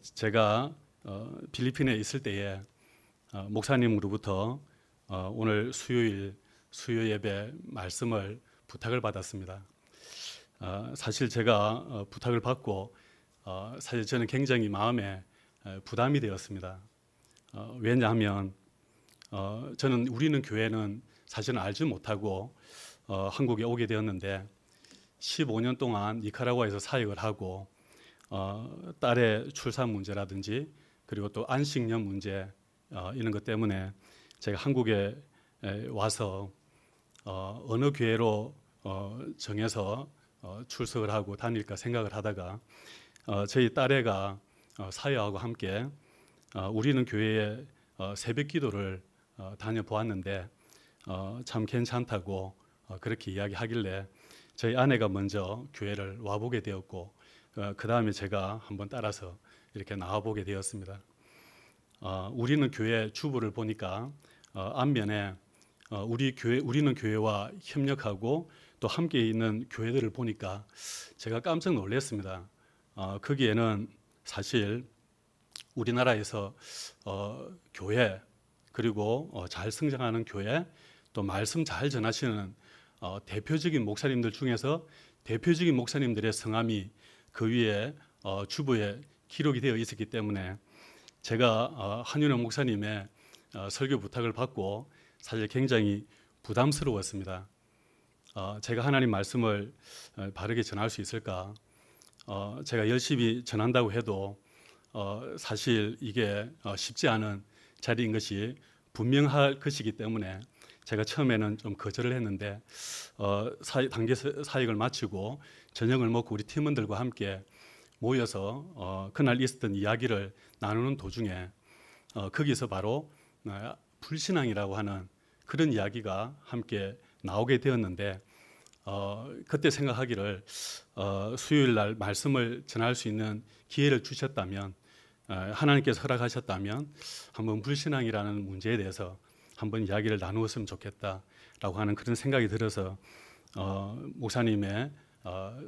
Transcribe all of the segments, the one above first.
제가 필리핀에 있을 때에 목사님으로부터 오늘 수요일 수요 예배 말씀을 부탁을 받았습니다. 사실 제가 부탁을 받고 사실 저는 굉장히 마음에 부담이 되었습니다. 왜냐하면 저는 우리는 교회는 사실은 알지 못하고 한국에 오게 되었는데 15년 동안 니카라과에서 사역을 하고 딸의 출산 문제라든지 그리고 또 안식년 문제 이런 것 때문에 제가 한국에 와서 어느 교회로 정해서 출석을 하고 다닐까 생각을 하다가 저희 딸애가 사회하고 함께 우리는 교회에 새벽 기도를 다녀보았는데 참 괜찮다고 그렇게 이야기하길래 저희 아내가 먼저 교회를 와보게 되었고 그 다음에 제가 한번 따라서 이렇게 나와보게 되었습니다. 우리는 교회 주부를 보니까 앞면에 우리는 교회와 협력하고 또 함께 있는 교회들을 보니까 제가 깜짝 놀랐습니다. 거기에는 사실 우리나라에서 교회 그리고 잘 성장하는 교회 또 말씀 잘 전하시는 대표적인 목사님들 중에서 대표적인 목사님들의 성함이 그 위에 주보에 기록이 되어 있었기 때문에 제가 한윤영 목사님의 설교 부탁을 받고 사실 굉장히 부담스러웠습니다. 제가 하나님 말씀을 바르게 전할 수 있을까? 제가 열심히 전한다고 해도 사실 이게 쉽지 않은 자리인 것이 분명할 것이기 때문에 제가 처음에는 좀 거절을 했는데 단기 사역을 마치고 저녁을 먹고 우리 팀원들과 함께 모여서 그날 있었던 이야기를 나누는 도중에 거기서 바로 불신앙이라고 하는 그런 이야기가 함께 나오게 되었는데 그때 생각하기를 수요일 날 말씀을 전할 수 있는 기회를 주셨다면 하나님께서 허락하셨다면 한번 불신앙이라는 문제에 대해서 한번 이야기를 나누었으면 좋겠다라고 하는 그런 생각이 들어서 목사님의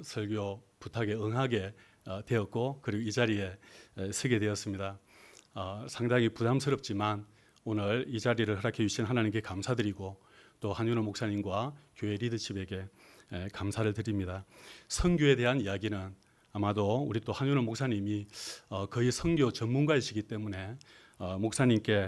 설교 부탁에 응하게 되었고 그리고 이 자리에 서게 되었습니다. 상당히 부담스럽지만 오늘 이 자리를 허락해 주신 하나님께 감사드리고 또 한윤호 목사님과 교회 리더십에게 감사를 드립니다. 선교에 대한 이야기는 아마도 우리 또 한윤호 목사님이 거의 선교 전문가이시기 때문에 목사님께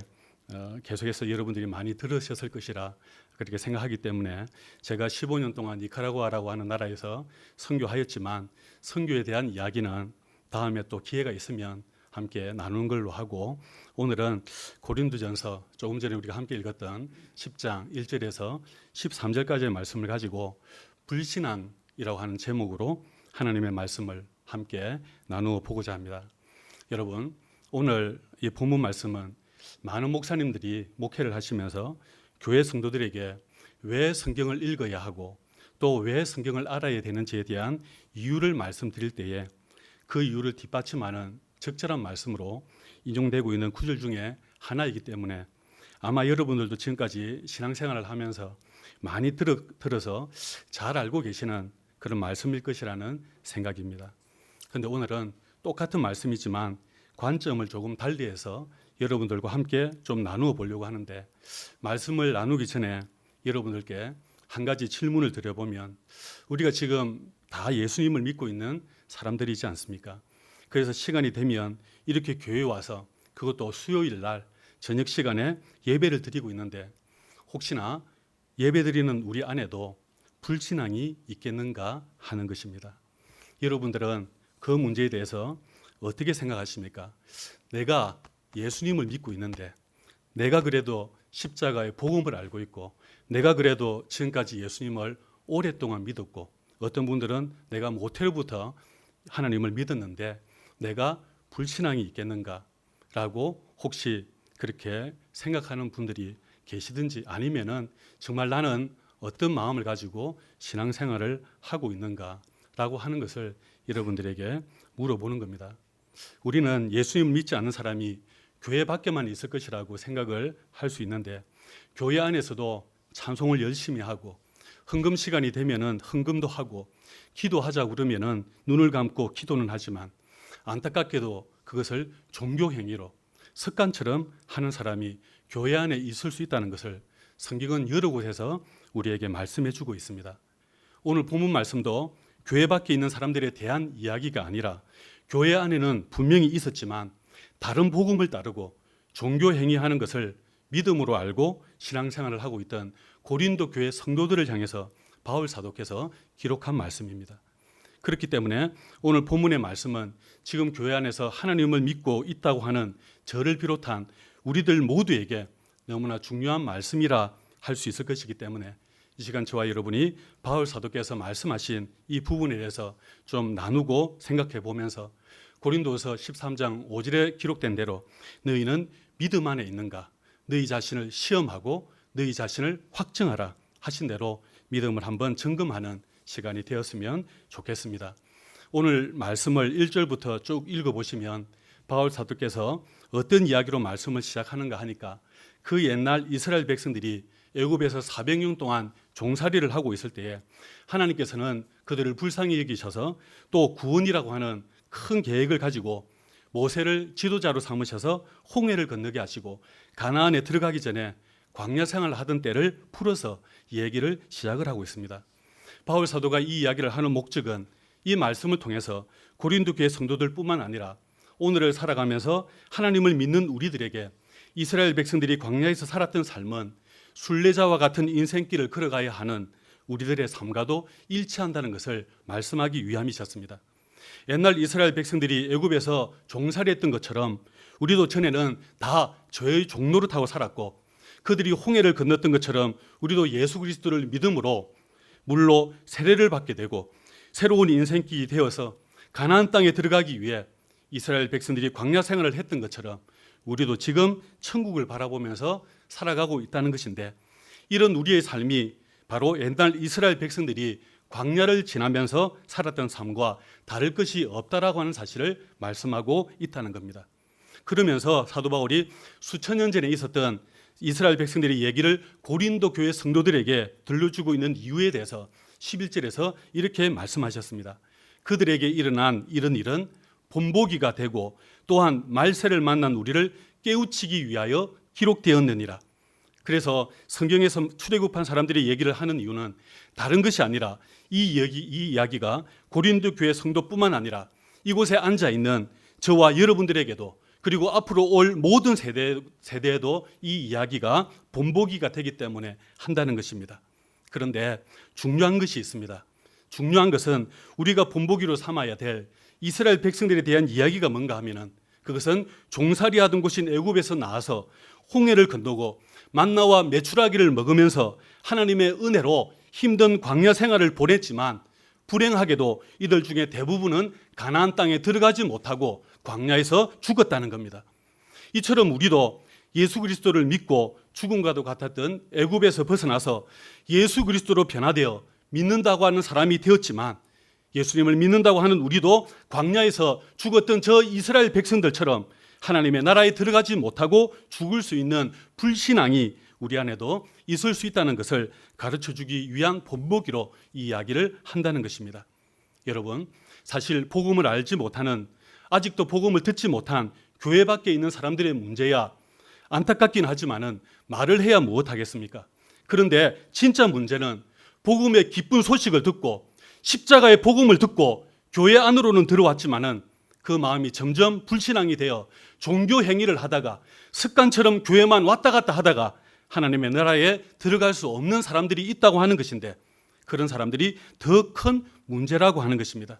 계속해서 여러분들이 많이 들으셨을 것이라 그렇게 생각하기 때문에 제가 15년 동안 니카라구아라고 하는 나라에서 선교하였지만 선교에 대한 이야기는 다음에 또 기회가 있으면 함께 나누는 걸로 하고 오늘은 고린도전서 조금 전에 우리가 함께 읽었던 10장 1절에서 13절까지의 말씀을 가지고 불신앙이라고 하는 제목으로 하나님의 말씀을 함께 나누어 보고자 합니다. 여러분, 오늘 이 본문 말씀은 많은 목사님들이 목회를 하시면서 교회 성도들에게 왜 성경을 읽어야 하고 또 왜 성경을 알아야 되는지에 대한 이유를 말씀드릴 때에 그 이유를 뒷받침하는 적절한 말씀으로 인용되고 있는 구절 중에 하나이기 때문에 아마 여러분들도 지금까지 신앙생활을 하면서 많이 들어서 잘 알고 계시는 그런 말씀일 것이라는 생각입니다. 그런데 오늘은 똑같은 말씀이지만 관점을 조금 달리해서 여러분들과 함께 좀 나누어 보려고 하는데 말씀을 나누기 전에 여러분들께 한 가지 질문을 드려보면 우리가 지금 다 예수님을 믿고 있는 사람들이지 않습니까? 그래서 시간이 되면 이렇게 교회에 와서 그것도 수요일 날 저녁 시간에 예배를 드리고 있는데 혹시나 예배 드리는 우리 안에도 불신앙이 있겠는가 하는 것입니다. 여러분들은 그 문제에 대해서 어떻게 생각하십니까? 내가 예수님을 믿고 있는데 내가 그래도 십자가의 복음을 알고 있고 내가 그래도 지금까지 예수님을 오랫동안 믿었고 어떤 분들은 내가 모태로부터 하나님을 믿었는데 내가 불신앙이 있겠는가라고 혹시 그렇게 생각하는 분들이 계시든지 아니면은 정말 나는 어떤 마음을 가지고 신앙생활을 하고 있는가라고 하는 것을 여러분들에게 물어보는 겁니다. 우리는 예수님을 믿지 않는 사람이 교회 밖에만 있을 것이라고 생각을 할 수 있는데 교회 안에서도 찬송을 열심히 하고 헌금 시간이 되면은 헌금도 하고 기도하자 그러면은 눈을 감고 기도는 하지만 안타깝게도 그것을 종교 행위로 습관처럼 하는 사람이 교회 안에 있을 수 있다는 것을 성경은 여러 곳에서 우리에게 말씀해 주고 있습니다. 오늘 본문 말씀도 교회 밖에 있는 사람들에 대한 이야기가 아니라 교회 안에는 분명히 있었지만 다른 복음을 따르고 종교 행위하는 것을 믿음으로 알고 신앙생활을 하고 있던 고린도 교회 성도들을 향해서 바울 사도께서 기록한 말씀입니다. 그렇기 때문에 오늘 본문의 말씀은 지금 교회 안에서 하나님을 믿고 있다고 하는 저를 비롯한 우리들 모두에게 너무나 중요한 말씀이라 할 수 있을 것이기 때문에 이 시간 저와 여러분이 바울 사도께서 말씀하신 이 부분에 대해서 좀 나누고 생각해 보면서 고린도서 13장 5절에 기록된 대로 너희는 믿음 안에 있는가? 너희 자신을 시험하고 너희 자신을 확증하라 하신 대로 믿음을 한번 점검하는 시간이 되었으면 좋겠습니다. 오늘 말씀을 1절부터 쭉 읽어보시면 바울 사도께서 어떤 이야기로 말씀을 시작하는가 하니까 그 옛날 이스라엘 백성들이 애굽에서 400년 동안 종살이를 하고 있을 때에 하나님께서는 그들을 불쌍히 여기셔서 또 구원이라고 하는 큰 계획을 가지고 모세를 지도자로 삼으셔서 홍해를 건너게 하시고 가나안에 들어가기 전에 광야 생활을 하던 때를 풀어서 얘기를 시작을 하고 있습니다. 바울 사도가 이 이야기를 하는 목적은 이 말씀을 통해서 고린도 교회 성도들뿐만 아니라 오늘을 살아가면서 하나님을 믿는 우리들에게 이스라엘 백성들이 광야에서 살았던 삶은 순례자와 같은 인생길을 걸어가야 하는 우리들의 삶과도 일치한다는 것을 말씀하기 위함이셨습니다. 옛날 이스라엘 백성들이 애굽에서 종살이했던 것처럼 우리도 전에는 다 죄의 종로를 타고 살았고 그들이 홍해를 건넜던 것처럼 우리도 예수 그리스도를 믿음으로 물로 세례를 받게 되고 새로운 인생길이 되어서 가나안 땅에 들어가기 위해 이스라엘 백성들이 광야 생활을 했던 것처럼 우리도 지금 천국을 바라보면서 살아가고 있다는 것인데 이런 우리의 삶이 바로 옛날 이스라엘 백성들이 광야를 지나면서 살았던 삶과 다를 것이 없다라고 하는 사실을 말씀하고 있다는 겁니다. 그러면서 사도 바울이 수천 년 전에 있었던 이스라엘 백성들의 얘기를 고린도 교회 성도들에게 들려주고 있는 이유에 대해서 11절에서 이렇게 말씀하셨습니다. 그들에게 일어난 이런 일은 본보기가 되고 또한 말세를 만난 우리를 깨우치기 위하여 기록되었느니라. 그래서 성경에서 출애굽한 사람들이 얘기를 하는 이유는 다른 것이 아니라 이 이야기가 고린도 교회 성도뿐만 아니라 이곳에 앉아 있는 저와 여러분들에게도 그리고 앞으로 올 모든 세대에도 이 이야기가 본보기가 되기 때문에 한다는 것입니다. 그런데 중요한 것이 있습니다. 중요한 것은 우리가 본보기로 삼아야 될 이스라엘 백성들에 대한 이야기가 뭔가 하면은 그것은 종살이하던 곳인 애굽에서 나와서 홍해를 건너고 만나와 메추라기를 먹으면서 하나님의 은혜로 힘든 광야 생활을 보냈지만 불행하게도 이들 중에 대부분은 가나안 땅에 들어가지 못하고 광야에서 죽었다는 겁니다. 이처럼 우리도 예수 그리스도를 믿고 죽음과도 같았던 애굽에서 벗어나서 예수 그리스도로 변화되어 믿는다고 하는 사람이 되었지만 예수님을 믿는다고 하는 우리도 광야에서 죽었던 저 이스라엘 백성들처럼 하나님의 나라에 들어가지 못하고 죽을 수 있는 불신앙이 우리 안에도 있을 수 있다는 것을 가르쳐주기 위한 본보기로 이 이야기를 한다는 것입니다. 여러분, 사실 복음을 알지 못하는 아직도 복음을 듣지 못한 교회 밖에 있는 사람들의 문제야 안타깝긴 하지만은 말을 해야 무엇하겠습니까? 그런데 진짜 문제는 복음의 기쁜 소식을 듣고 십자가의 복음을 듣고 교회 안으로는 들어왔지만은 그 마음이 점점 불신앙이 되어 종교 행위를 하다가 습관처럼 교회만 왔다 갔다 하다가 하나님의 나라에 들어갈 수 없는 사람들이 있다고 하는 것인데 그런 사람들이 더 큰 문제라고 하는 것입니다.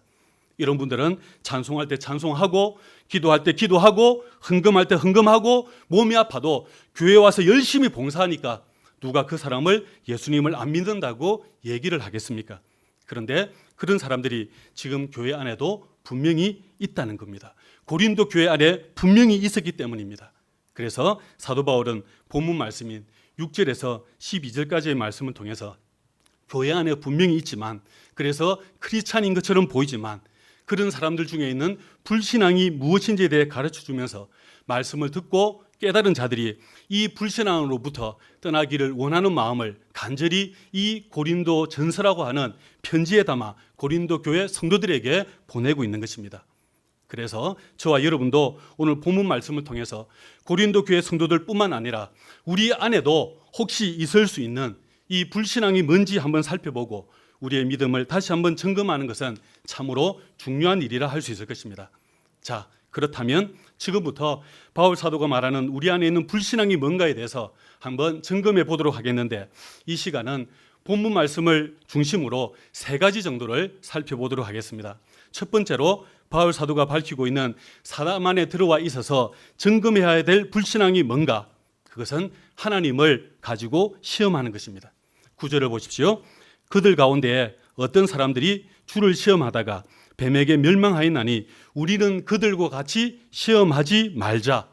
이런 분들은 찬송할 때 찬송하고 기도할 때 기도하고 헌금할 때 헌금하고 몸이 아파도 교회 와서 열심히 봉사하니까 누가 그 사람을 예수님을 안 믿는다고 얘기를 하겠습니까? 그런데 그런 사람들이 지금 교회 안에도 분명히 있다는 겁니다. 고린도 교회 안에 분명히 있었기 때문입니다. 그래서 사도 바울은 본문 말씀인 6절에서 12절까지의 말씀을 통해서 교회 안에 분명히 있지만 그래서 크리스찬인 것처럼 보이지만 그런 사람들 중에 있는 불신앙이 무엇인지에 대해 가르쳐주면서 말씀을 듣고 깨달은 자들이 이 불신앙으로부터 떠나기를 원하는 마음을 간절히 이 고린도 전서라고 하는 편지에 담아 고린도 교회 성도들에게 보내고 있는 것입니다. 그래서 저와 여러분도 오늘 본문 말씀을 통해서 고린도 교회 성도들뿐만 아니라 우리 안에도 혹시 있을 수 있는 이 불신앙이 뭔지 한번 살펴보고 우리의 믿음을 다시 한번 점검하는 것은 참으로 중요한 일이라 할 수 있을 것입니다. 자, 그렇다면 지금부터 바울 사도가 말하는 우리 안에 있는 불신앙이 뭔가에 대해서 한번 점검해 보도록 하겠는데, 이 시간은 본문 말씀을 중심으로 세 가지 정도를 살펴보도록 하겠습니다. 첫 번째로 바울 사도가 밝히고 있는 사람 안에 들어와 있어서 점검해야 될 불신앙이 뭔가, 그것은 하나님을 가지고 시험하는 것입니다. 9절을 보십시오. 그들 가운데 어떤 사람들이 주를 시험하다가 뱀에게 멸망하였나니 우리는 그들과 같이 시험하지 말자.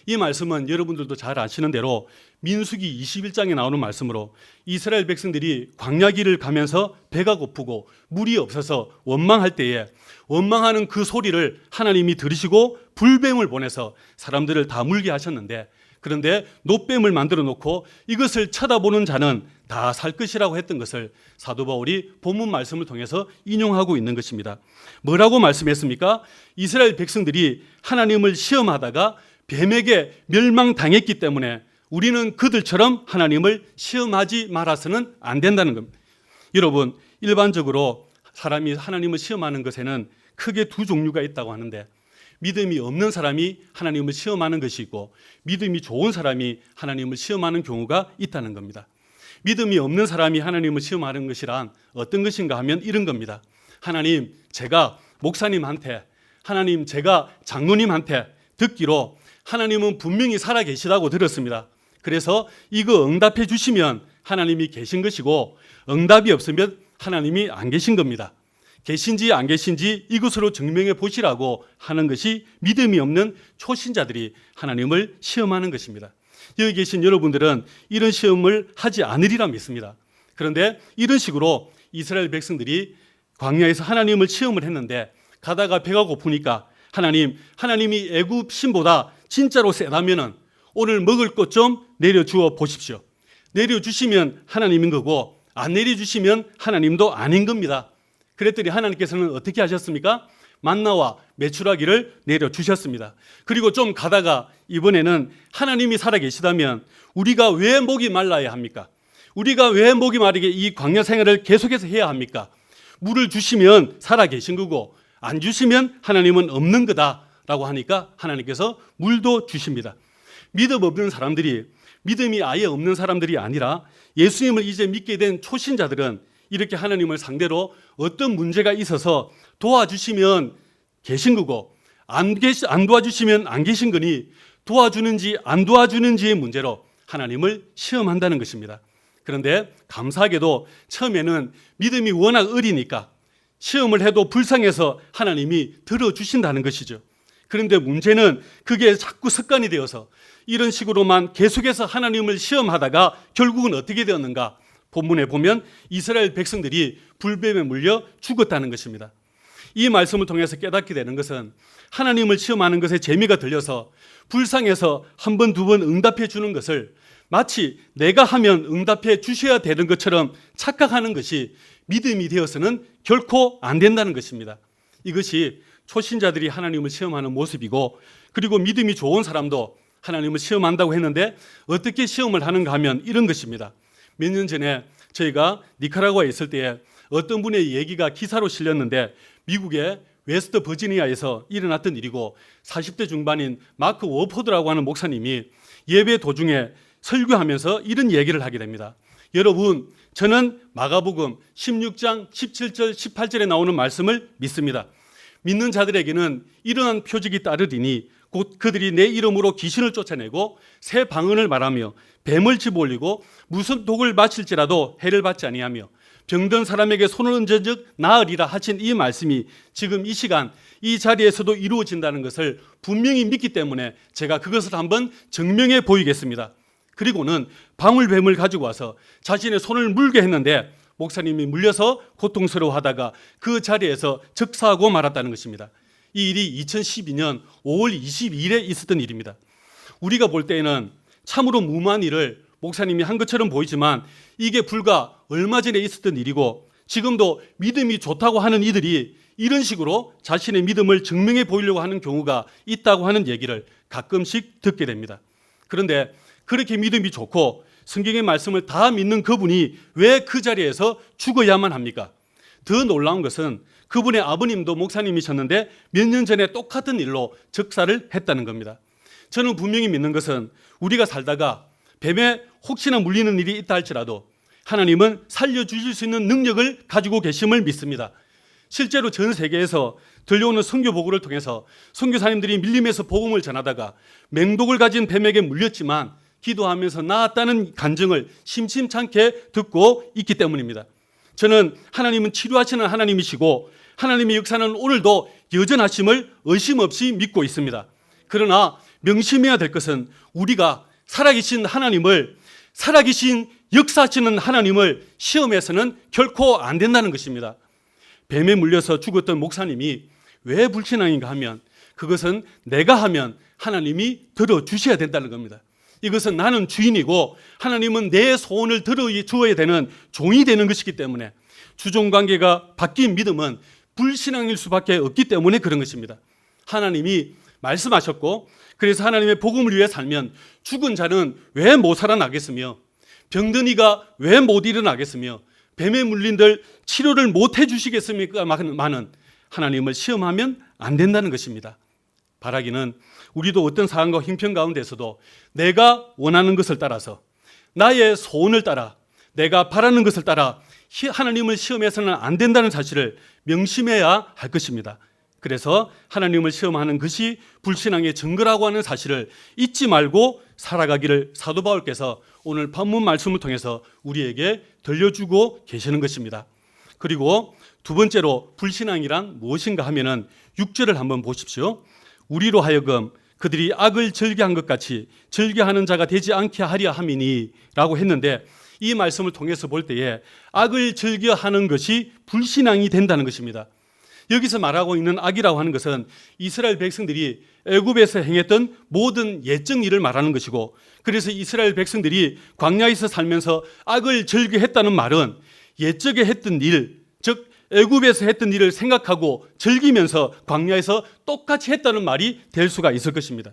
이 말씀은 여러분들도 잘 아시는 대로 민수기 21장에 나오는 말씀으로 이스라엘 백성들이 광야길을 가면서 배가 고프고 물이 없어서 원망할 때에 원망하는 그 소리를 하나님이 들으시고 불뱀을 보내서 사람들을 다 물게 하셨는데, 그런데 놋뱀을 만들어 놓고 이것을 쳐다보는 자는 다 살 것이라고 했던 것을 사도 바울이 본문 말씀을 통해서 인용하고 있는 것입니다. 뭐라고 말씀했습니까? 이스라엘 백성들이 하나님을 시험하다가 뱀에게 멸망당했기 때문에 우리는 그들처럼 하나님을 시험하지 말아서는 안 된다는 겁니다. 여러분, 일반적으로 사람이 하나님을 시험하는 것에는 크게 두 종류가 있다고 하는데, 믿음이 없는 사람이 하나님을 시험하는 것이 있고 믿음이 좋은 사람이 하나님을 시험하는 경우가 있다는 겁니다. 믿음이 없는 사람이 하나님을 시험하는 것이란 어떤 것인가 하면 이런 겁니다. 하나님, 제가 목사님한테, 하나님, 제가 장로님한테 듣기로 하나님은 분명히 살아계시다고 들었습니다. 그래서 이거 응답해 주시면 하나님이 계신 것이고, 응답이 없으면 하나님이 안 계신 겁니다. 계신지 안 계신지 이것으로 증명해 보시라고 하는 것이 믿음이 없는 초신자들이 하나님을 시험하는 것입니다. 여기 계신 여러분들은 이런 시험을 하지 않으리라 믿습니다. 그런데 이런 식으로 이스라엘 백성들이 광야에서 하나님을 시험을 했는데, 가다가 배가 고프니까 하나님이 애굽 신보다 진짜로 세다면은 오늘 먹을 것 좀 내려주어 보십시오. 내려주시면 하나님인 거고 안 내려주시면 하나님도 아닌 겁니다. 그랬더니 하나님께서는 어떻게 하셨습니까? 만나와 메추라기를 내려주셨습니다. 그리고 좀 가다가 이번에는 하나님이 살아계시다면 우리가 왜 목이 말라야 합니까? 우리가 왜 목이 마르게 이 광야 생활을 계속해서 해야 합니까? 물을 주시면 살아계신 거고 안 주시면 하나님은 없는 거다라고 하니까 하나님께서 물도 주십니다. 믿음 없는 사람들이, 믿음이 아예 없는 사람들이 아니라 예수님을 이제 믿게 된 초신자들은 이렇게 하나님을 상대로 어떤 문제가 있어서 도와주시면 계신 거고 안 도와주시면 안 계신 거니 도와주는지 안 도와주는지의 문제로 하나님을 시험한다는 것입니다. 그런데 감사하게도 처음에는 믿음이 워낙 어리니까 시험을 해도 불쌍해서 하나님이 들어주신다는 것이죠. 그런데 문제는 그게 자꾸 습관이 되어서 이런 식으로만 계속해서 하나님을 시험하다가 결국은 어떻게 되었는가? 본문에 보면 이스라엘 백성들이 불뱀에 물려 죽었다는 것입니다. 이 말씀을 통해서 깨닫게 되는 것은 하나님을 시험하는 것에 재미가 들려서 불쌍해서 한 번, 두 번 응답해 주는 것을 마치 내가 하면 응답해 주셔야 되는 것처럼 착각하는 것이 믿음이 되어서는 결코 안 된다는 것입니다. 이것이 초신자들이 하나님을 시험하는 모습이고, 그리고 믿음이 좋은 사람도 하나님을 시험한다고 했는데 어떻게 시험을 하는가 하면 이런 것입니다. 몇 년 전에 저희가 니카라구아에 있을 때에 어떤 분의 얘기가 기사로 실렸는데, 미국의 웨스트 버지니아에서 일어났던 일이고 40대 중반인 마크 워포드라고 하는 목사님이 예배 도중에 설교하면서 이런 얘기를 하게 됩니다. 여러분, 저는 마가복음 16장 17절 18절에 나오는 말씀을 믿습니다. 믿는 자들에게는 이러한 표적이 따르리니 곧 그들이 내 이름으로 귀신을 쫓아내고 새 방언을 말하며 뱀을 집어올리고 무슨 독을 마실지라도 해를 받지 아니하며 병든 사람에게 손을 얹은즉 나으리라 하신 이 말씀이 지금 이 시간 이 자리에서도 이루어진다는 것을 분명히 믿기 때문에 제가 그것을 한번 증명해 보이겠습니다. 그리고는 방울뱀을 가지고 와서 자신의 손을 물게 했는데 목사님이 물려서 고통스러워하다가 그 자리에서 즉사하고 말았다는 것입니다. 이 일이 2012년 5월 22일에 있었던 일입니다. 우리가 볼 때에는 참으로 무모한 일을 목사님이 한 것처럼 보이지만 이게 불과 얼마 전에 있었던 일이고, 지금도 믿음이 좋다고 하는 이들이 이런 식으로 자신의 믿음을 증명해 보이려고 하는 경우가 있다고 하는 얘기를 가끔씩 듣게 됩니다. 그런데 그렇게 믿음이 좋고 성경의 말씀을 다 믿는 그분이 왜 그 자리에서 죽어야만 합니까? 더 놀라운 것은 그분의 아버님도 목사님이셨는데 몇 년 전에 똑같은 일로 즉사를 했다는 겁니다. 저는 분명히 믿는 것은 우리가 살다가 뱀에 혹시나 물리는 일이 있다 할지라도 하나님은 살려주실 수 있는 능력을 가지고 계심을 믿습니다. 실제로 전 세계에서 들려오는 선교 보고를 통해서 선교사님들이 밀림에서 복음을 전하다가 맹독을 가진 뱀에게 물렸지만 기도하면서 나았다는 간증을 심심찮게 듣고 있기 때문입니다. 저는 하나님은 치료하시는 하나님이시고 하나님의 역사는 오늘도 여전하심을 의심 없이 믿고 있습니다. 그러나 명심해야 될 것은 우리가 살아계신 하나님을, 살아계신 역사하시는 하나님을 시험해서는 결코 안 된다는 것입니다. 뱀에 물려서 죽었던 목사님이 왜 불신앙인가 하면 그것은 내가 하면 하나님이 들어주셔야 된다는 겁니다. 이것은 나는 주인이고 하나님은 내 소원을 들어주어야 되는 종이 되는 것이기 때문에 주종관계가 바뀐 믿음은 불신앙일 수밖에 없기 때문에 그런 것입니다. 하나님이 말씀하셨고 그래서 하나님의 복음을 위해 살면 죽은 자는 왜 못 살아나겠으며 병든 이가 왜 못 일어나겠으며 뱀에 물린들 치료를 못 해주시겠습니까? 많은 하나님을 시험하면 안 된다는 것입니다. 바라기는 우리도 어떤 상황과 형편 가운데서도 내가 원하는 것을 따라서 나의 소원을 따라 내가 바라는 것을 따라 하나님을 시험해서는 안 된다는 사실을 명심해야 할 것입니다. 그래서 하나님을 시험하는 것이 불신앙의 증거라고 하는 사실을 잊지 말고 살아가기를 사도 바울께서 오늘 본문 말씀을 통해서 우리에게 들려주고 계시는 것입니다. 그리고 두 번째로 불신앙이란 무엇인가 하면은 6절을 한번 보십시오. 우리로 하여금 그들이 악을 즐겨한 것 같이 즐겨하는 자가 되지 않게 하려 함이니 라고 했는데 이 말씀을 통해서 볼 때에 악을 즐겨하는 것이 불신앙이 된다는 것입니다. 여기서 말하고 있는 악이라고 하는 것은 이스라엘 백성들이 애굽에서 행했던 모든 예적 일을 말하는 것이고 그래서 이스라엘 백성들이 광야에서 살면서 악을 즐겨했다는 말은 예적에 했던 일, 즉 애굽에서 했던 일을 생각하고 즐기면서 광야에서 똑같이 했다는 말이 될 수가 있을 것입니다.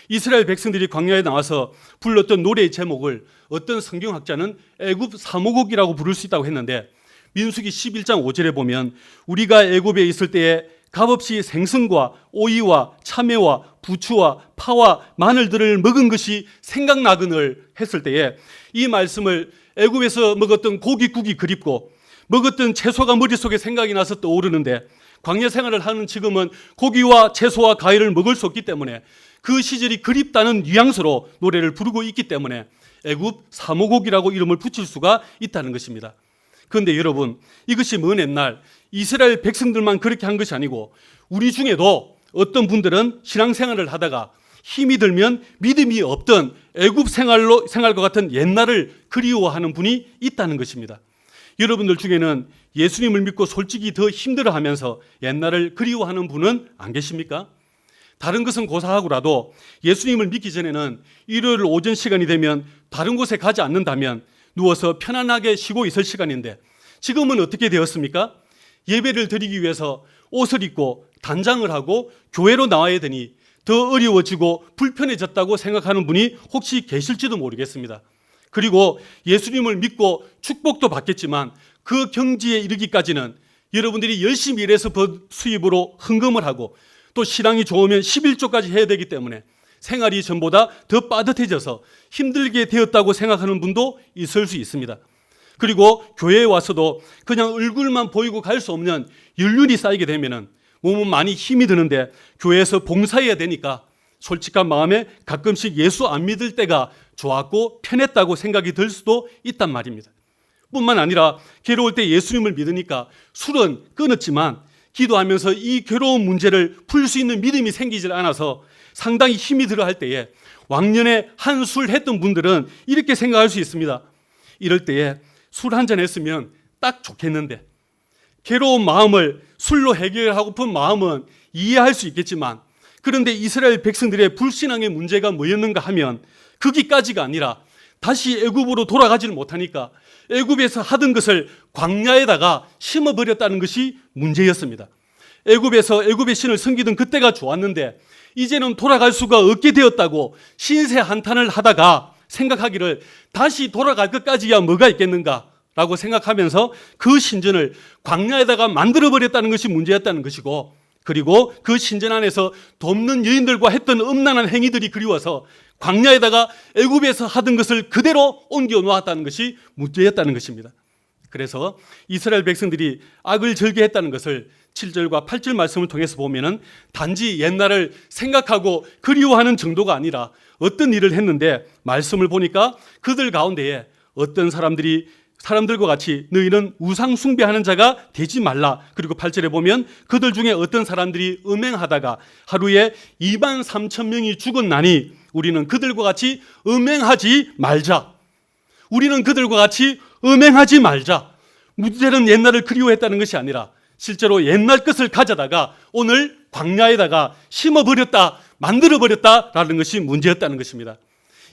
이스라엘 백성들이 광야에 나와서 불렀던 노래의 제목을 어떤 성경학자는 애굽 사모곡이라고 부를 수 있다고 했는데 민수기 11장 5절에 보면 우리가 애굽에 있을 때에 값없이 생선과 오이와 참외와 부추와 파와 마늘들을 먹은 것이 생각나거늘 했을 때에 이 말씀을 애굽에서 먹었던 고깃국이 그립고 먹었던 채소가 머릿속에 생각이 나서 떠오르는데 광야 생활을 하는 지금은 고기와 채소와 과일을 먹을 수 없기 때문에 그 시절이 그립다는 뉘앙스로 노래를 부르고 있기 때문에 애굽 사모곡이라고 이름을 붙일 수가 있다는 것입니다. 그런데 여러분, 이것이 먼 옛날 이스라엘 백성들만 그렇게 한 것이 아니고 우리 중에도 어떤 분들은 신앙생활을 하다가 힘이 들면 믿음이 없던 애굽 생활과 같은 옛날을 그리워하는 분이 있다는 것입니다. 여러분들 중에는 예수님을 믿고 솔직히 더 힘들어하면서 옛날을 그리워하는 분은 안 계십니까? 다른 것은 고사하고라도 예수님을 믿기 전에는 일요일 오전 시간이 되면 다른 곳에 가지 않는다면 누워서 편안하게 쉬고 있을 시간인데 지금은 어떻게 되었습니까? 예배를 드리기 위해서 옷을 입고 단장을 하고 교회로 나와야 되니 더 어려워지고 불편해졌다고 생각하는 분이 혹시 계실지도 모르겠습니다. 그리고 예수님을 믿고 축복도 받겠지만 그 경지에 이르기까지는 여러분들이 열심히 일해서 번 수입으로 헌금을 하고 또 신앙이 좋으면 11조까지 해야 되기 때문에 생활이 전보다 더 빠듯해져서 힘들게 되었다고 생각하는 분도 있을 수 있습니다. 그리고 교회에 와서도 그냥 얼굴만 보이고 갈 수 없는 연륜이 쌓이게 되면은 몸은 많이 힘이 드는데 교회에서 봉사해야 되니까 솔직한 마음에 가끔씩 예수 안 믿을 때가 좋았고 편했다고 생각이 들 수도 있단 말입니다. 뿐만 아니라 괴로울 때 예수님을 믿으니까 술은 끊었지만 기도하면서 이 괴로운 문제를 풀 수 있는 믿음이 생기질 않아서 상당히 힘이 들어 할 때에 왕년에 한 술 했던 분들은 이렇게 생각할 수 있습니다. 이럴 때에 술 한 잔 했으면 딱 좋겠는데 괴로운 마음을 술로 해결하고픈 마음은 이해할 수 있겠지만 그런데 이스라엘 백성들의 불신앙의 문제가 뭐였는가 하면 거기까지가 아니라 다시 애굽으로 돌아가지를 못하니까 애굽에서 하던 것을 광야에다가 심어버렸다는 것이 문제였습니다. 애굽에서 애굽의 신을 섬기던 그때가 좋았는데 이제는 돌아갈 수가 없게 되었다고 신세 한탄을 하다가 생각하기를 다시 돌아갈 것까지야 뭐가 있겠는가 라고 생각하면서 그 신전을 광야에다가 만들어버렸다는 것이 문제였다는 것이고, 그리고 그 신전 안에서 돕는 여인들과 했던 음란한 행위들이 그리워서 광야에다가 애굽에서 하던 것을 그대로 옮겨 놓았다는 것이 문제였다는 것입니다. 그래서 이스라엘 백성들이 악을 절개했다는 것을 7절과 8절 말씀을 통해서 보면은 단지 옛날을 생각하고 그리워하는 정도가 아니라 어떤 일을 했는데, 말씀을 보니까 그들 가운데에 어떤 사람들과 같이 너희는 우상 숭배하는 자가 되지 말라. 그리고 8절에 보면 그들 중에 어떤 사람들이 음행하다가 하루에 2만 3천 명이 죽었나니 우리는 그들과 같이 음행하지 말자. 우리는 그들과 같이 음행하지 말자. 문제는 옛날을 그리워했다는 것이 아니라 실제로 옛날 것을 가져다가 오늘 광야에다가 심어버렸다, 만들어버렸다라는 것이 문제였다는 것입니다.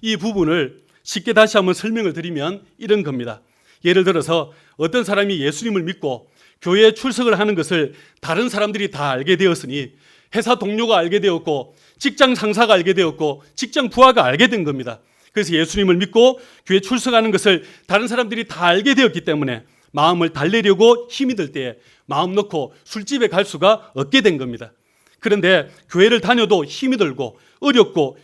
이 부분을 쉽게 다시 한번 설명을 드리면 이런 겁니다. 예를 들어서 어떤 사람이 예수님을 믿고 교회에 출석을 하는 것을 다른 사람들이 다 알게 되었으니 회사 동료가 알게 되었고 직장 상사가 알게 되었고 직장 부하가 알게 된 겁니다. 그래서 예수님을 믿고 교회에 출석하는 것을 다른 사람들이 다 알게 되었기 때문에 마음을 달래려고 힘이 들 때에 마음 놓고 술집에 갈 수가 없게 된 겁니다. 그런데 교회를 다녀도 힘이 들고 어렵고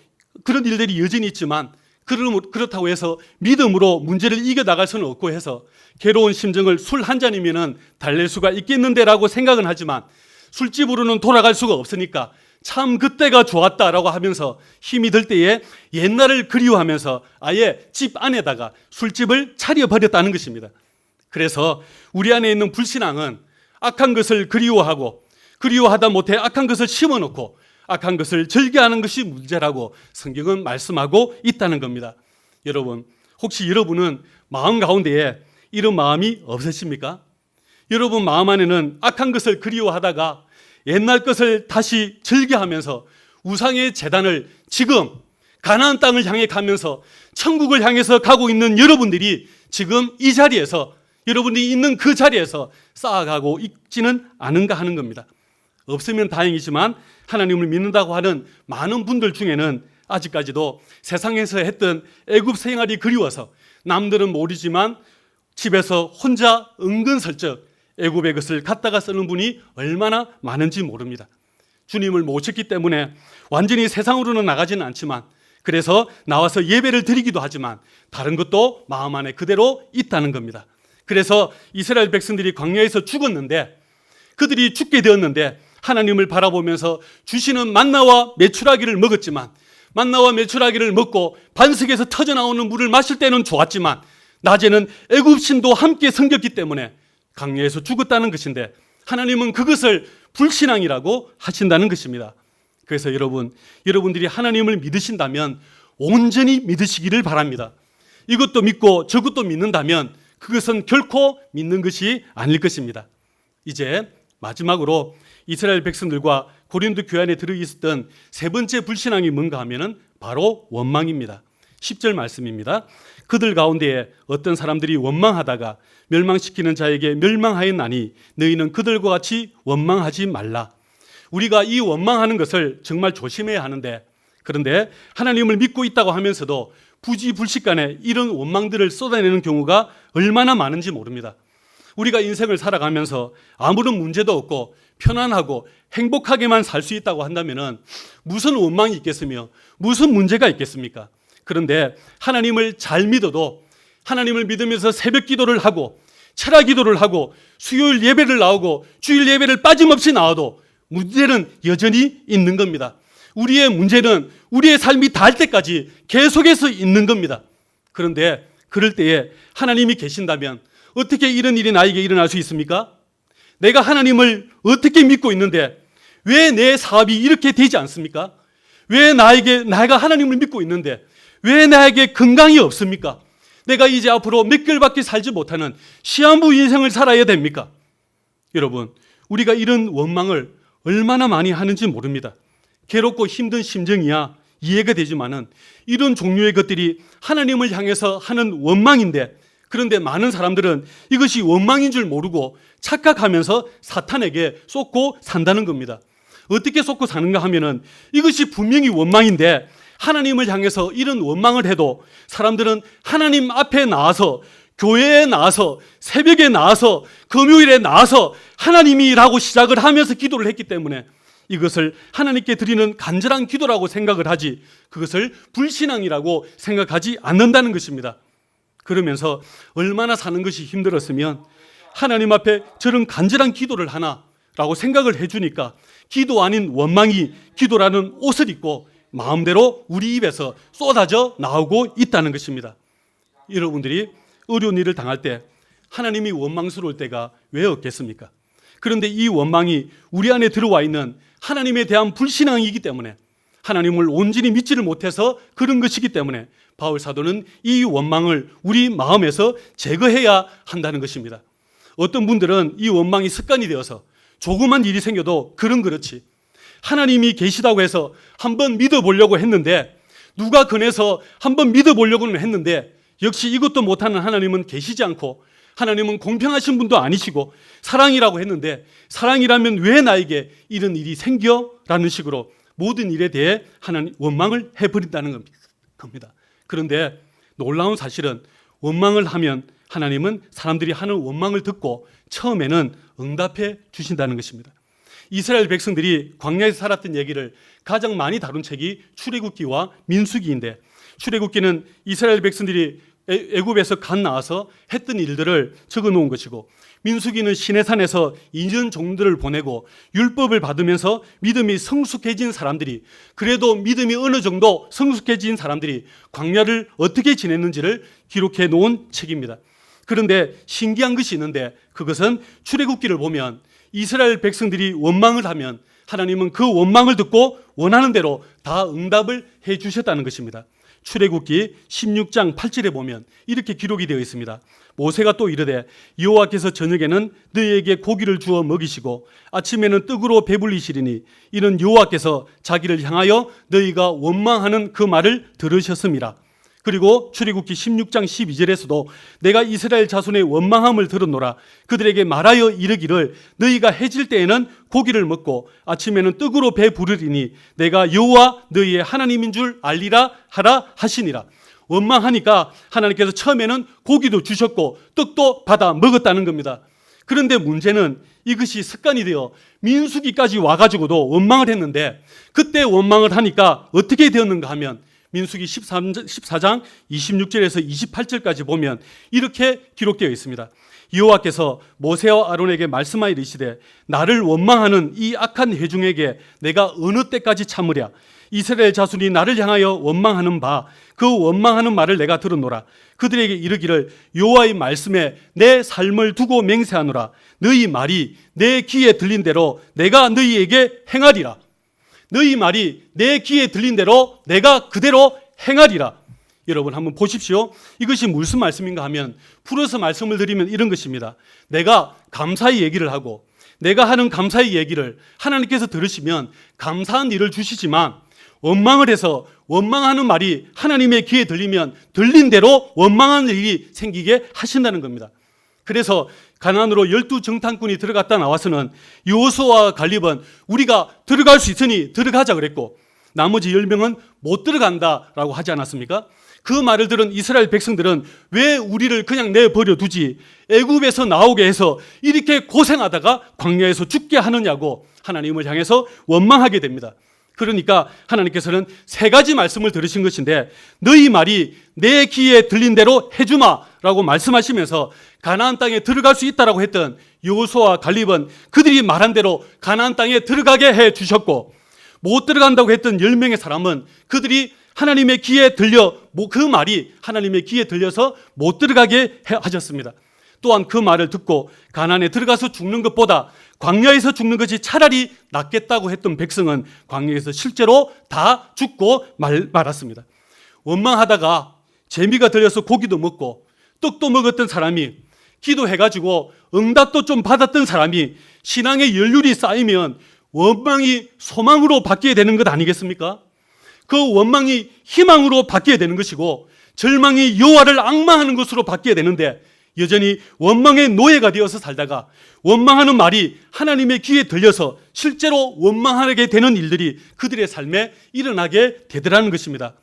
그런 일들이 여전히 있지만 그렇다고 해서 믿음으로 문제를 이겨나갈 수는 없고 해서 괴로운 심정을 술 한 잔이면 달랠 수가 있겠는데라고 생각은 하지만 술집으로는 돌아갈 수가 없으니까 참 그때가 좋았다라고 하면서 힘이 들 때에 옛날을 그리워하면서 아예 집 안에다가 술집을 차려버렸다는 것입니다. 그래서 우리 안에 있는 불신앙은 악한 것을 그리워하다 못해 악한 것을 심어놓고 악한 것을 절개하는 것이 문제라고 성경은 말씀하고 있다는 겁니다. 여러분, 혹시 여러분은 마음 가운데에 이런 마음이 없으십니까? 여러분 마음 안에는 악한 것을 그리워하다가 옛날 것을 다시 절개하면서 우상의 제단을 지금 가나안 땅을 향해 가면서 천국을 향해서 가고 있는 여러분들이 지금 이 자리에서, 여러분들이 있는 그 자리에서 쌓아가고 있지는 않은가 하는 겁니다. 없으면 다행이지만 하나님을 믿는다고 하는 많은 분들 중에는 아직까지도 세상에서 했던 애굽 생활이 그리워서 남들은 모르지만 집에서 혼자 은근슬쩍 애굽의 것을 갖다가 쓰는 분이 얼마나 많은지 모릅니다. 주님을 모셨기 때문에 완전히 세상으로는 나가지는 않지만, 그래서 나와서 예배를 드리기도 하지만 다른 것도 마음 안에 그대로 있다는 겁니다. 그래서 이스라엘 백성들이 광야에서 죽었는데, 그들이 죽게 되었는데 하나님을 바라보면서 주시는 만나와 메추라기를 먹었지만, 만나와 메추라기를 먹고 반석에서 터져나오는 물을 마실 때는 좋았지만 낮에는 애굽신도 함께 섬겼기 때문에 광야에서 죽었다는 것인데 하나님은 그것을 불신앙이라고 하신다는 것입니다. 그래서 여러분들이 하나님을 믿으신다면 온전히 믿으시기를 바랍니다. 이것도 믿고 저것도 믿는다면 그것은 결코 믿는 것이 아닐 것입니다. 이제 마지막으로 이스라엘 백성들과 고린도 교회 안에 들어있었던 세 번째 불신앙이 뭔가 하면은 바로 원망입니다. 10절 말씀입니다. 그들 가운데에 어떤 사람들이 원망하다가 멸망시키는 자에게 멸망하였나니 너희는 그들과 같이 원망하지 말라. 우리가 이 원망하는 것을 정말 조심해야 하는데, 그런데 하나님을 믿고 있다고 하면서도 부지불식간에 이런 원망들을 쏟아내는 경우가 얼마나 많은지 모릅니다. 우리가 인생을 살아가면서 아무런 문제도 없고 편안하고 행복하게만 살 수 있다고 한다면 무슨 원망이 있겠으며 무슨 문제가 있겠습니까? 그런데 하나님을 잘 믿어도, 하나님을 믿으면서 새벽 기도를 하고 철야 기도를 하고 수요일 예배를 나오고 주일 예배를 빠짐없이 나와도 문제는 여전히 있는 겁니다. 우리의 문제는 우리의 삶이 닿을 때까지 계속해서 있는 겁니다. 그런데 그럴 때에 하나님이 계신다면 어떻게 이런 일이 나에게 일어날 수 있습니까? 내가 하나님을 어떻게 믿고 있는데 왜 내 사업이 이렇게 되지 않습니까? 왜 내가 하나님을 믿고 있는데 왜 나에게 건강이 없습니까? 내가 이제 앞으로 몇 개월밖에 살지 못하는 시한부 인생을 살아야 됩니까? 여러분, 우리가 이런 원망을 얼마나 많이 하는지 모릅니다. 괴롭고 힘든 심정이야 이해가 되지만은 이런 종류의 것들이 하나님을 향해서 하는 원망인데, 그런데 많은 사람들은 이것이 원망인 줄 모르고 착각하면서 사탄에게 쏟고 산다는 겁니다. 어떻게 쏟고 사는가 하면은 이것이 분명히 원망인데 하나님을 향해서 이런 원망을 해도 사람들은 하나님 앞에 나와서 교회에 나와서 새벽에 나와서 금요일에 나와서 하나님이라고 시작을 하면서 기도를 했기 때문에 이것을 하나님께 드리는 간절한 기도라고 생각을 하지 그것을 불신앙이라고 생각하지 않는다는 것입니다. 그러면서 얼마나 사는 것이 힘들었으면 하나님 앞에 저런 간절한 기도를 하나라고 생각을 해주니까 기도 아닌 원망이 기도라는 옷을 입고 마음대로 우리 입에서 쏟아져 나오고 있다는 것입니다. 여러분들이 어려운 일을 당할 때 하나님이 원망스러울 때가 왜 없겠습니까? 그런데 이 원망이 우리 안에 들어와 있는 하나님에 대한 불신앙이기 때문에 하나님을 온전히 믿지를 못해서 그런 것이기 때문에 바울 사도는 이 원망을 우리 마음에서 제거해야 한다는 것입니다. 어떤 분들은 이 원망이 습관이 되어서 조그만 일이 생겨도 그렇지 하나님이 계시다고 해서 한번 믿어보려고 했는데 누가 권해서 한번 믿어보려고는 했는데 역시 이것도 못하는 하나님은 계시지 않고 하나님은 공평하신 분도 아니시고 사랑이라고 했는데 사랑이라면 왜 나에게 이런 일이 생겨? 라는 식으로 모든 일에 대해 하나님 원망을 해버린다는 겁니다. 그런데 놀라운 사실은 원망을 하면 하나님은 사람들이 하는 원망을 듣고 처음에는 응답해 주신다는 것입니다. 이스라엘 백성들이 광야에서 살았던 얘기를 가장 많이 다룬 책이 출애굽기와 민수기인데 출애굽기는 이스라엘 백성들이 애굽에서 갓 나와서 했던 일들을 적어 놓은 것이고 민수기는 시내산에서 2년 종들을 보내고 율법을 받으면서 믿음이 성숙해진 사람들이 그래도 믿음이 어느 정도 성숙해진 사람들이 광야를 어떻게 지냈는지를 기록해 놓은 책입니다. 그런데 신기한 것이 있는데 그것은 출애굽기를 보면 이스라엘 백성들이 원망을 하면 하나님은 그 원망을 듣고 원하는 대로 다 응답을 해 주셨다는 것입니다. 출애굽기 16장 8절에 보면 이렇게 기록이 되어 있습니다. 모세가 또 이르되 여호와께서 저녁에는 너희에게 고기를 주어 먹이시고 아침에는 떡으로 배불리시리니 이는 여호와께서 자기를 향하여 너희가 원망하는 그 말을 들으셨음이라. 그리고 출애굽기 16장 12절에서도 내가 이스라엘 자손의 원망함을 들었노라. 그들에게 말하여 이르기를 너희가 해질 때에는 고기를 먹고 아침에는 떡으로 배부르리니 내가 여호와 너희의 하나님인 줄 알리라 하라 하시니라. 원망하니까 하나님께서 처음에는 고기도 주셨고 떡도 받아 먹었다는 겁니다. 그런데 문제는 이것이 습관이 되어 민수기까지 와가지고도 원망을 했는데 그때 원망을 하니까 어떻게 되었는가 하면 민수기 14장 26절에서 28절까지 보면 이렇게 기록되어 있습니다. 여호와께서 모세와 아론에게 말씀하여 이르시되 나를 원망하는 이 악한 회중에게 내가 어느 때까지 참으랴. 이스라엘 자손이 나를 향하여 원망하는 바 그 원망하는 말을 내가 들었노라. 그들에게 이르기를 여호와의 말씀에 내 삶을 두고 맹세하노라. 너희 말이 내 귀에 들린 대로 내가 너희에게 행하리라. 너희 말이 내 귀에 들린 대로 내가 그대로 행하리라. 여러분 한번 보십시오. 이것이 무슨 말씀인가 하면 풀어서 말씀을 드리면 이런 것입니다. 내가 감사의 얘기를 하고 내가 하는 감사의 얘기를 하나님께서 들으시면 감사한 일을 주시지만 원망을 해서 원망하는 말이 하나님의 귀에 들리면 들린 대로 원망하는 일이 생기게 하신다는 겁니다. 그래서 가나안으로 12정탐꾼이 들어갔다 나와서는 여호수아와 갈렙은 우리가 들어갈 수 있으니 들어가자 그랬고 나머지 10명은 못 들어간다라고 하지 않았습니까? 그 말을 들은 이스라엘 백성들은 왜 우리를 그냥 내버려 두지 애굽에서 나오게 해서 이렇게 고생하다가 광야에서 죽게 하느냐고 하나님을 향해서 원망하게 됩니다. 그러니까 하나님께서는 세 가지 말씀을 들으신 것인데 너희 말이 내 귀에 들린 대로 해주마라고 말씀하시면서 가나안 땅에 들어갈 수 있다라고 했던 여호수아와 갈렙은 그들이 말한 대로 가나안 땅에 들어가게 해 주셨고 못 들어간다고 했던 10명의 사람은 그들이 하나님의 귀에 들려 그 말이 하나님의 귀에 들려서 못 들어가게 하셨습니다. 또한 그 말을 듣고 가나안에 들어가서 죽는 것보다 광야에서 죽는 것이 차라리 낫겠다고 했던 백성은 광야에서 실제로 다 죽고 말았습니다. 원망하다가 재미가 들려서 고기도 먹고 떡도 먹었던 사람이 기도해가지고 응답도 좀 받았던 사람이 신앙의 열률이 쌓이면 원망이 소망으로 바뀌게 되는 것 아니겠습니까? 그 원망이 희망으로 바뀌게 되는 것이고 절망이 여호와를 앙망하는 것으로 바뀌어야 되는데 여전히 원망의 노예가 되어서 살다가 원망하는 말이 하나님의 귀에 들려서 실제로 원망하게 되는 일들이 그들의 삶에 일어나게 되더라는 것입니다.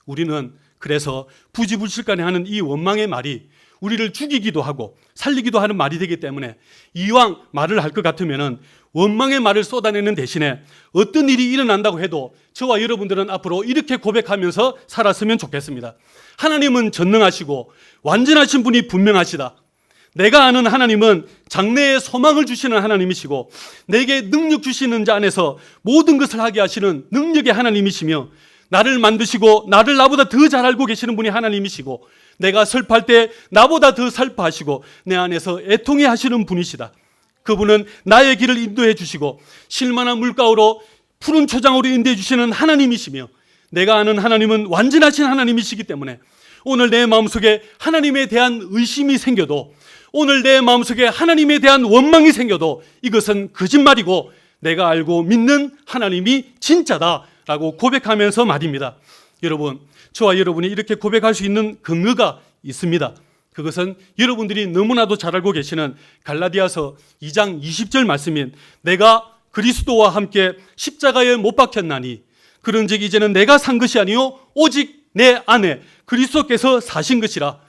우리는 그래서 부지불식간에 하는 이 원망의 말이 우리를 죽이기도 하고 살리기도 하는 말이 되기 때문에 이왕 말을 할 것 같으면 원망의 말을 쏟아내는 대신에 어떤 일이 일어난다고 해도 저와 여러분들은 앞으로 이렇게 고백하면서 살았으면 좋겠습니다. 하나님은 전능하시고 완전하신 분이 분명하시다. 내가 아는 하나님은 장래에 소망을 주시는 하나님이시고 내게 능력 주시는 자 안에서 모든 것을 하게 하시는 능력의 하나님이시며 나를 만드시고 나를 나보다 더 잘 알고 계시는 분이 하나님이시고 내가 슬퍼할 때 나보다 더 슬퍼하시고 내 안에서 애통해 하시는 분이시다. 그분은 나의 길을 인도해 주시고 실만한 물가로 푸른 초장으로 인도해 주시는 하나님이시며 내가 아는 하나님은 완전하신 하나님이시기 때문에 오늘 내 마음속에 하나님에 대한 의심이 생겨도 오늘 내 마음속에 하나님에 대한 원망이 생겨도 이것은 거짓말이고 내가 알고 믿는 하나님이 진짜다라고 고백하면서 말입니다. 여러분, 저와 여러분이 이렇게 고백할 수 있는 근거가 있습니다. 그것은 여러분들이 너무나도 잘 알고 계시는 갈라디아서 2장 20절 말씀인 내가 그리스도와 함께 십자가에 못 박혔나니 그런즉 이제는 내가 산 것이 아니요 오직 내 안에 그리스도께서 사신 것이라.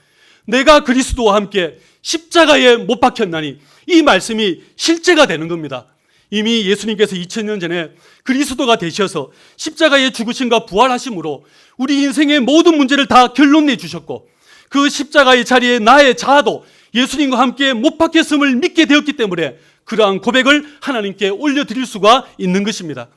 내가 그리스도와 함께 십자가에 못 박혔나니 이 말씀이 실제가 되는 겁니다. 이미 예수님께서 2000년 전에 그리스도가 되셔서 십자가의 죽으심과 부활하심으로 우리 인생의 모든 문제를 다 결론내 주셨고 그 십자가의 자리에 나의 자아도 예수님과 함께 못 박혔음을 믿게 되었기 때문에 그러한 고백을 하나님께 올려드릴 수가 있는 것입니다.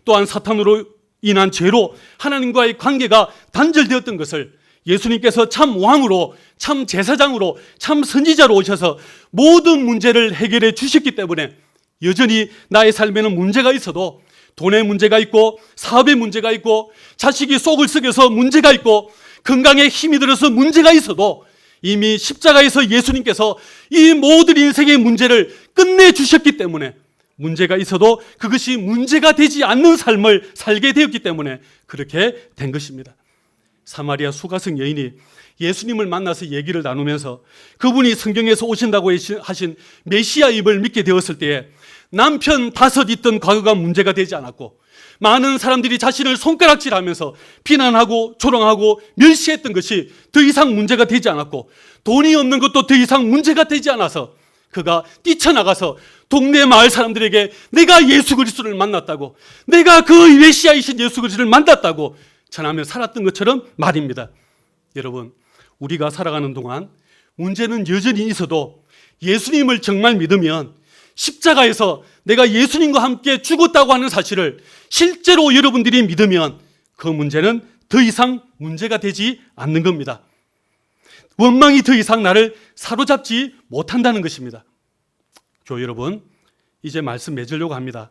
또한 사탄으로 인한 죄로 하나님과의 관계가 단절되었던 것을 예수님께서 참 왕으로 참 제사장으로 참 선지자로 오셔서 모든 문제를 해결해 주셨기 때문에 여전히 나의 삶에는 문제가 있어도 돈의 문제가 있고 사업의 문제가 있고 자식이 속을 썩여서 문제가 있고 건강에 힘이 들어서 문제가 있어도 이미 십자가에서 예수님께서 이 모든 인생의 문제를 끝내주셨기 때문에 문제가 있어도 그것이 문제가 되지 않는 삶을 살게 되었기 때문에 그렇게 된 것입니다. 사마리아 수가성 여인이 예수님을 만나서 얘기를 나누면서 그분이 성경에서 오신다고 하신 메시아임을 믿게 되었을 때에 남편 5 있던 과거가 문제가 되지 않았고 많은 사람들이 자신을 손가락질하면서 비난하고 조롱하고 멸시했던 것이 더 이상 문제가 되지 않았고 돈이 없는 것도 더 이상 문제가 되지 않아서 그가 뛰쳐나가서 동네 마을 사람들에게 내가 예수 그리스도를 만났다고 내가 그 메시아이신 예수 그리스도를 만났다고 전하며 살았던 것처럼 말입니다. 여러분, 우리가 살아가는 동안 문제는 여전히 있어도 예수님을 정말 믿으면 십자가에서 내가 예수님과 함께 죽었다고 하는 사실을 실제로 여러분들이 믿으면 그 문제는 더 이상 문제가 되지 않는 겁니다. 원망이 더 이상 나를 사로잡지 못한다는 것입니다. 교회 여러분, 이제 말씀 맺으려고 합니다.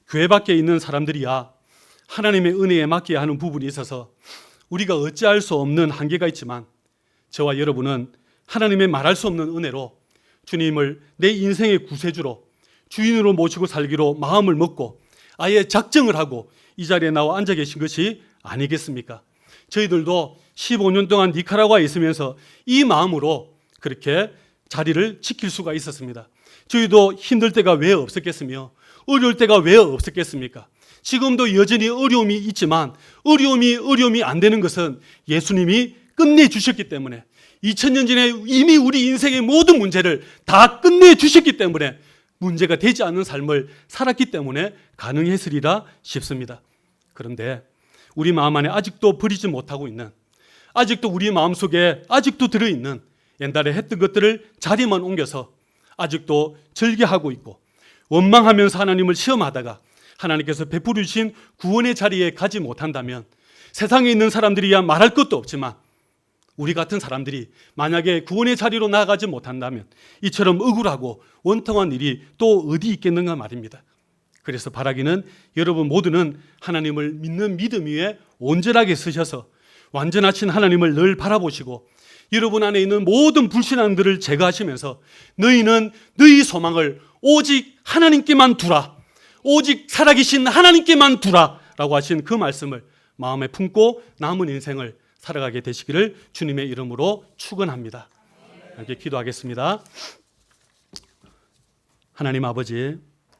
교회 밖에 있는 사람들이야 하나님의 은혜에 맡겨야 하는 부분이 있어서 우리가 어찌할 수 없는 한계가 있지만 저와 여러분은 하나님의 말할 수 없는 은혜로 주님을 내 인생의 구세주로 주인으로 모시고 살기로 마음을 먹고 아예 작정을 하고 이 자리에 나와 앉아 계신 것이 아니겠습니까? 저희들도 15년 동안 니카라과에 있으면서 이 마음으로 그렇게 자리를 지킬 수가 있었습니다. 저희도 힘들 때가 왜 없었겠으며 어려울 때가 왜 없었겠습니까? 지금도 여전히 어려움이 있지만 어려움이 안 되는 것은 예수님이 끝내주셨기 때문에 2000년 전에 이미 우리 인생의 모든 문제를 다 끝내주셨기 때문에 문제가 되지 않는 삶을 살았기 때문에 가능했으리라 싶습니다. 그런데 우리 마음 안에 아직도 버리지 못하고 있는 아직도 우리 마음속에 아직도 들어있는 옛날에 했던 것들을 자리만 옮겨서 아직도 즐겨하고 있고 원망하면서 하나님을 시험하다가 하나님께서 베풀어 주신 구원의 자리에 가지 못한다면 세상에 있는 사람들이야 말할 것도 없지만 우리 같은 사람들이 만약에 구원의 자리로 나아가지 못한다면 이처럼 억울하고 원통한 일이 또 어디 있겠는가 말입니다. 그래서 바라기는 여러분 모두는 하나님을 믿는 믿음 위에 온전하게 서셔서 완전하신 하나님을 늘 바라보시고 여러분 안에 있는 모든 불신앙들을 제거하시면서 너희는 너희 소망을 오직 하나님께만 두라, 오직 살아계신 하나님께만 두라 라고 하신 그 말씀을 마음에 품고 남은 인생을 살아가게 되시기를 주님의 이름으로 축원합니다. 함께 기도하겠습니다. 하나님 아버지,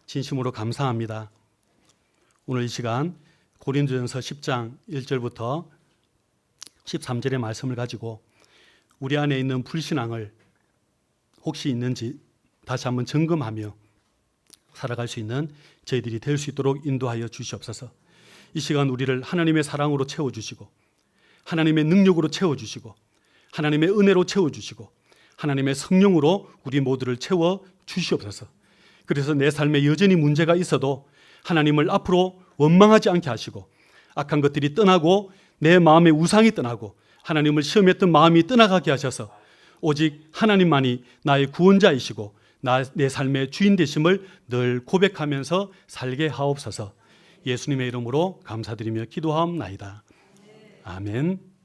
진심으로 감사합니다. 오늘 이 시간 고린도전서 10장 1절부터 13절의 말씀을 가지고 우리 안에 있는 불신앙을 혹시 있는지 다시 한번 점검하며 살아갈 수 있는 저희들이 될 수 있도록 인도하여 주시옵소서. 이 시간 우리를 하나님의 사랑으로 채워주시고 하나님의 능력으로 채워주시고 하나님의 은혜로 채워주시고 하나님의 성령으로 우리 모두를 채워주시옵소서. 그래서 내 삶에 여전히 문제가 있어도 하나님을 앞으로 원망하지 않게 하시고 악한 것들이 떠나고 내 마음의 우상이 떠나고 하나님을 시험했던 마음이 떠나가게 하셔서 오직 하나님만이 나의 구원자이시고 내 삶의 주인 되심을 늘 고백하면서 살게 하옵소서. 예수님의 이름으로 감사드리며 기도하옵나이다. 아멘.